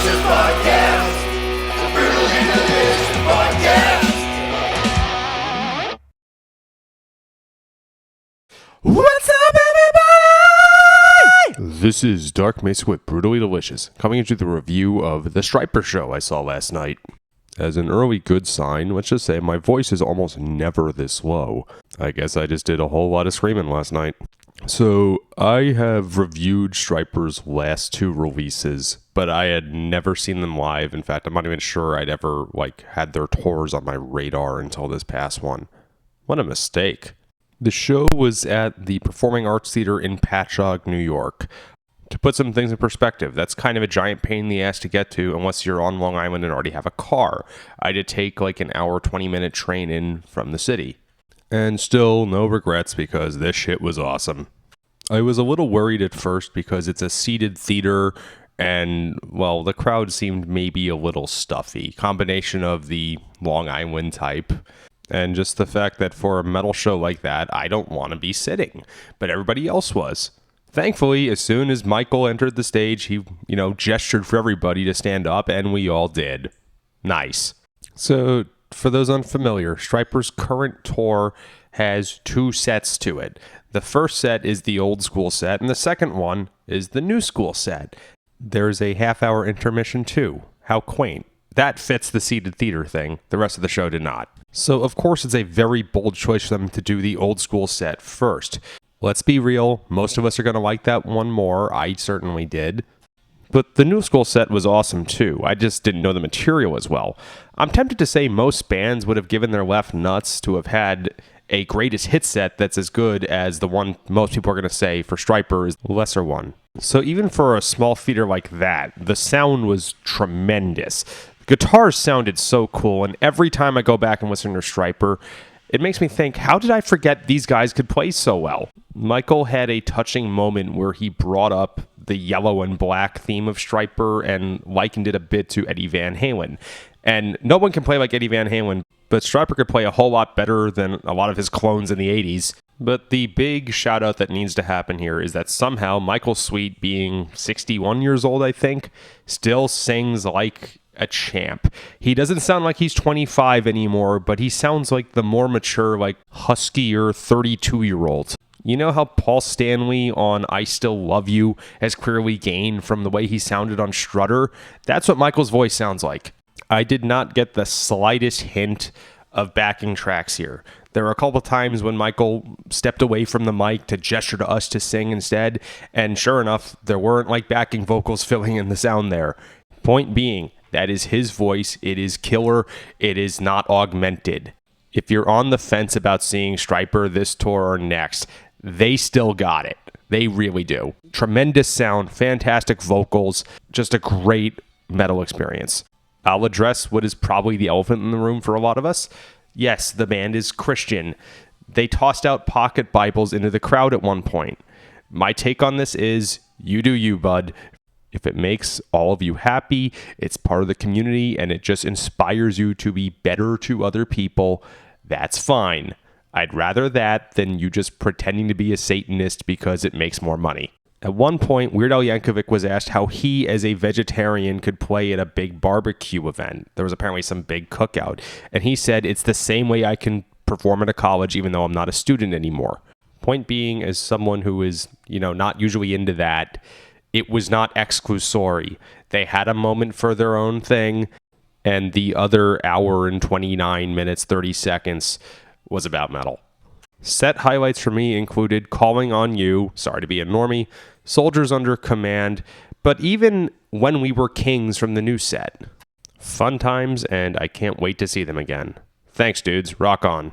Delicious Podcast. The Brutally Delicious Podcast. What's up, everybody? This is Dark Macek with Brutally Delicious, coming into the review of the Stryper show I saw last night. As an early good sign, let's just say my voice is almost never this low. I guess I just did a whole lot of screaming last night. So, I have reviewed Stryper's last two releases, but I had never seen them live. In fact, I'm not even sure I'd ever, had their tours on my radar until this past one. What a mistake. The show was at the Performing Arts Theater in Patchogue, New York. To put some things in perspective, that's kind of a giant pain in the ass to get to unless you're on Long Island and already have a car. I had to take an hour, 20-minute train in from the city. And still, no regrets because this shit was awesome. I was a little worried at first because it's a seated theater and, the crowd seemed maybe a little stuffy. Combination of the Long Island type and just the fact that for a metal show like that, I don't want to be sitting. But everybody else was. Thankfully, as soon as Michael entered the stage, he, gestured for everybody to stand up, and we all did. Nice. So, for those unfamiliar, Stryper's current tour has two sets to it. The first set is the old school set, and the second one is the new school set. There's a half-hour intermission, too. How quaint. That fits the seated theater thing. The rest of the show did not. So, of course, it's a very bold choice for them to do the old school set first. Let's be real, most of us are going to like that one more. I certainly did. But the new school set was awesome too. I just didn't know the material as well. I'm tempted to say most bands would have given their left nuts to have had a greatest hit set that's as good as the one most people are going to say for Stryper is the lesser one. So even for a small theater like that, the sound was tremendous. Guitars sounded so cool, and every time I go back and listen to Stryper, it makes me think, how did I forget these guys could play so well? Michael had a touching moment where he brought up the yellow and black theme of Stryper and likened it a bit to Eddie Van Halen. And no one can play like Eddie Van Halen, but Stryper could play a whole lot better than a lot of his clones in the 80s. But the big shout out that needs to happen here is that somehow Michael Sweet, being 61 years old, I think, still sings like a champ. He doesn't sound like he's 25 anymore, but he sounds like the more mature, huskier 32-year-old. You know how Paul Stanley on I Still Love You has clearly gained from the way he sounded on Strutter? That's what Michael's voice sounds like. I did not get the slightest hint of backing tracks here. There were a couple times when Michael stepped away from the mic to gesture to us to sing instead, and sure enough, there weren't backing vocals filling in the sound there. Point being, that is his voice. It is killer. It is not augmented. If you're on the fence about seeing Stryper this tour or next, they still got it. They really do. Tremendous sound, fantastic vocals, just a great metal experience. I'll address what is probably the elephant in the room for a lot of us. Yes, the band is Christian. They tossed out pocket Bibles into the crowd at one point. My take on this is, you do you, bud. If it makes all of you happy, it's part of the community, and it just inspires you to be better to other people, that's fine. I'd rather that than you just pretending to be a Satanist because it makes more money. At one point, Weird Al Yankovic was asked how he, as a vegetarian, could play at a big barbecue event. There was apparently some big cookout. And he said, it's the same way I can perform at a college even though I'm not a student anymore. Point being, as someone who is, not usually into that, it was not exclusory. They had a moment for their own thing, and the other hour and 29 minutes, 30 seconds was about metal. Set highlights for me included Calling on You, Sorry to Be a Normie, Soldiers Under Command, but even When We Were Kings from the new set. Fun times, and I can't wait to see them again. Thanks, dudes. Rock on.